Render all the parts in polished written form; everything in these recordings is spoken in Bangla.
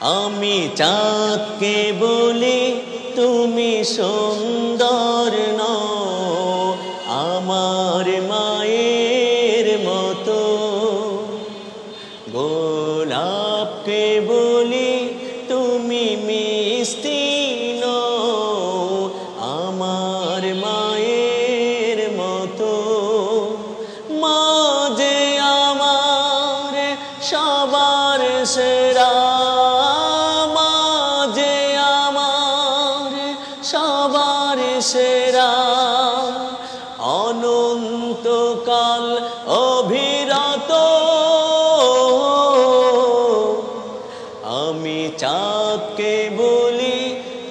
আমি চাঁদকে বলি তুমি সুন্দর নও, আমার মায়ের মতো। গোলাপকে বলি তুমি মিষ্টি নও, আমার মায়ের মতো। মা যে আমার সবার সেরা, মা যে আমার সবার সেরা। অনন্তকাল অবিরত আমি চাঁদকে বলি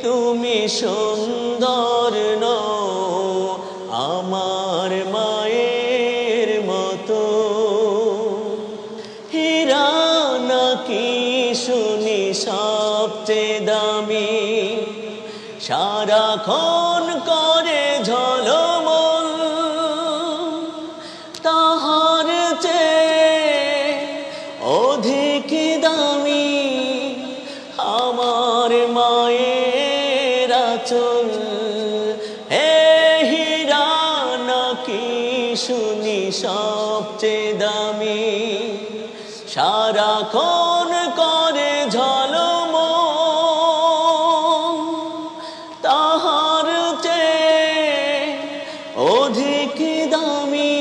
তুমি সুন্দর নও, আমার মায়ের মতো। হীরা নাকি শুনি সবচেয়ে দামি, সারাক্ষণ করে ঝলমল, তাহার চেয়ে অধিক দামি আমার মায়ের আঁচল। হে হীরা নাকি শুনি সবচেয়ে দামি, সারাক্ষণ করে ঝলমল, তাহার চেয়ে অধিক দামি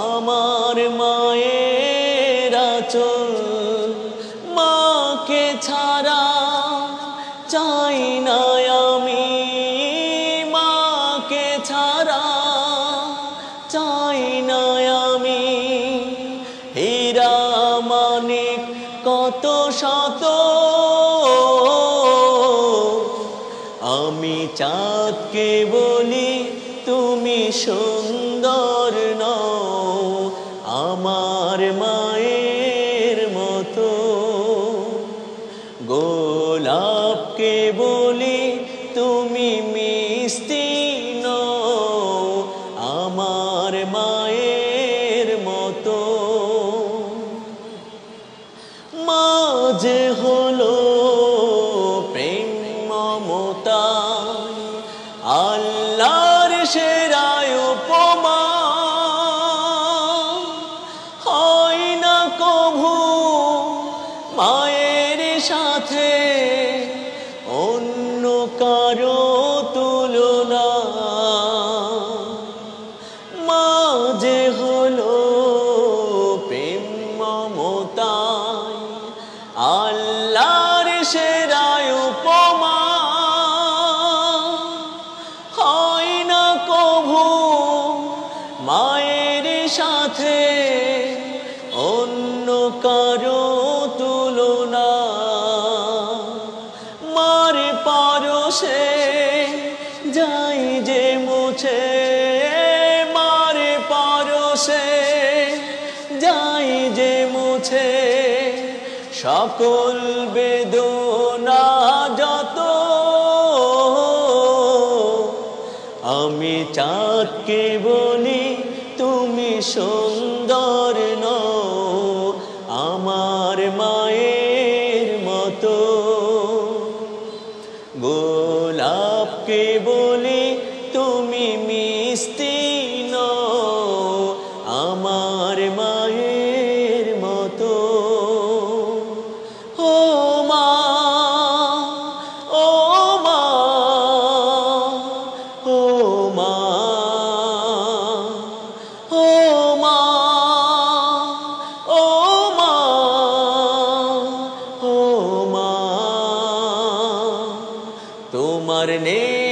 আমার মায়ের আঁচল। মাকে ছাড়া চাই না আমি, মাকে ছাড়া চাই না আমি। হীরা মানিক কত শত আমি চাঁদকে বলি তুমি সুন্দর নও, আমার মায়ের মতো। গোলাপকে বলি তুমি মিষ্টি নও, আমার মায়ের মতো। মা যে হলো প্রেম মমতা, আল্লাহর সেরা উপমা। হয় না কভু মায়ের সাথে অন্য কারো তুলনা। মা যে হলো প্রেম মমতা, আল্লাহর সেরা উপমা। হয় না কভু মায়ের সাথে অন্য কারো তুলনা। মার পরশে যাই যে মুছে, মার পরশে যাই যে মুছে, সকল বেদনা যত। আমি চাঁদকে বলি তুমি সুন্দর নও, আমার মায়ের মতো। গোলাপকে বলি তুমি মিষ্টি নও, আমার মায়ের মতো। ও মা, ও মা, ও মা, ও মা, ও মা, ও মা। তোমার নেই